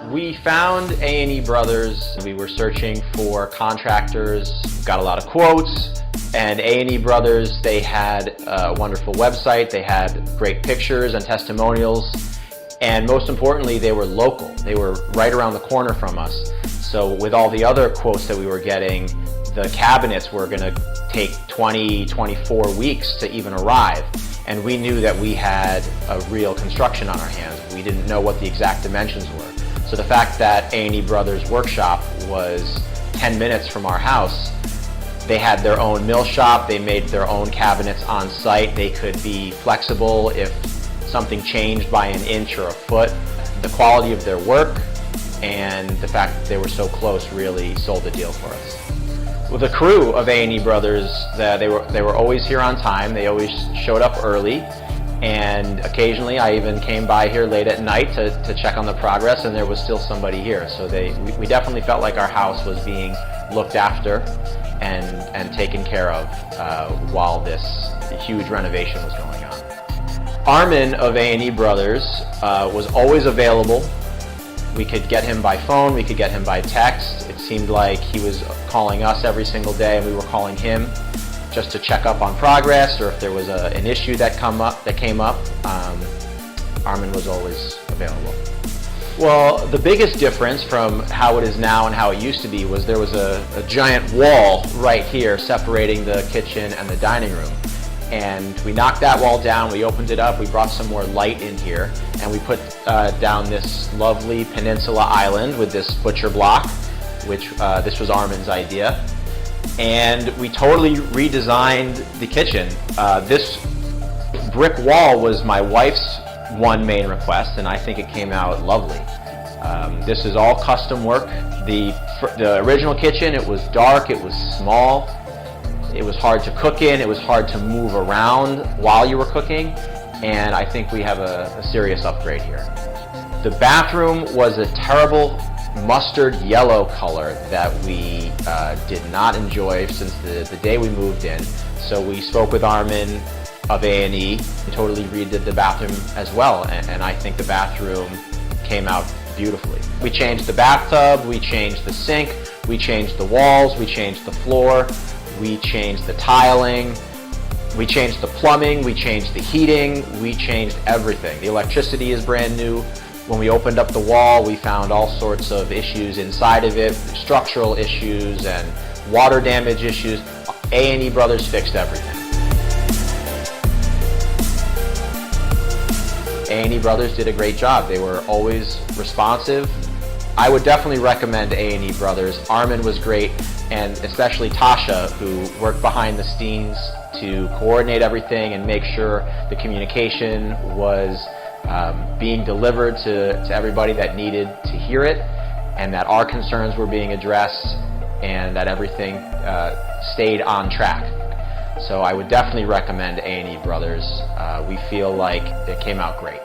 We found A&E Brothers. We were searching for contractors, got a lot of quotes, and A&E Brothers, they had a wonderful website, they had great pictures and testimonials, and most importantly, they were local. They were right around the corner from us. So with all the other quotes that we were getting, the cabinets were going to take 24 weeks to even arrive. And we knew that we had a real construction on our hands. We didn't know what the exact dimensions were. So the fact that A&E Brothers workshop was 10 minutes from our house, they had their own mill shop, they made their own cabinets on site, they could be flexible if something changed by an inch or a foot. The quality of their work and the fact that they were so close really sold the deal for us. With the crew of A&E Brothers, they were always here on time, they always showed up early, and occasionally I even came by here late at night to check on the progress, and there was still somebody here. So we definitely felt like our house was being looked after and taken care of while this huge renovation was going on. Armin of A&E Brothers was always available. We could get him by phone, we could get him by text. It seemed like he was calling us every single day and we were calling him just to check up on progress, or if there was an issue that came up, Armin was always available. Well, the biggest difference from how it is now and how it used to be was there was a giant wall right here separating the kitchen and the dining room. And we knocked that wall down, we opened it up, we brought some more light in here, and we put down this lovely peninsula island with this butcher block, which this was Armin's idea. And we totally redesigned the kitchen. This brick wall was my wife's one main request, and I think it came out lovely. This is all custom work. The original kitchen, it was dark, it was small, it was hard to cook in, it was hard to move around while you were cooking, and I think we have a serious upgrade here. The bathroom was a terrible mustard yellow color that we did not enjoy since the day we moved in. So we spoke with Armin of A&E and totally redid the bathroom as well, and I think the bathroom came out beautifully. We changed the bathtub, we changed the sink, we changed the walls, we changed the floor, we changed the tiling, we changed the plumbing, we changed the heating, we changed everything. The electricity is brand new. When we opened up the wall, we found all sorts of issues inside of it, structural issues and water damage issues. A&E Brothers fixed everything. A&E Brothers did a great job. They were always responsive. I would definitely recommend A&E Brothers. Armin was great, and especially Tasha, who worked behind the scenes to coordinate everything and make sure the communication was being delivered to everybody that needed to hear it, and that our concerns were being addressed, and that everything stayed on track. So I would definitely recommend A&E Brothers. We feel like it came out great.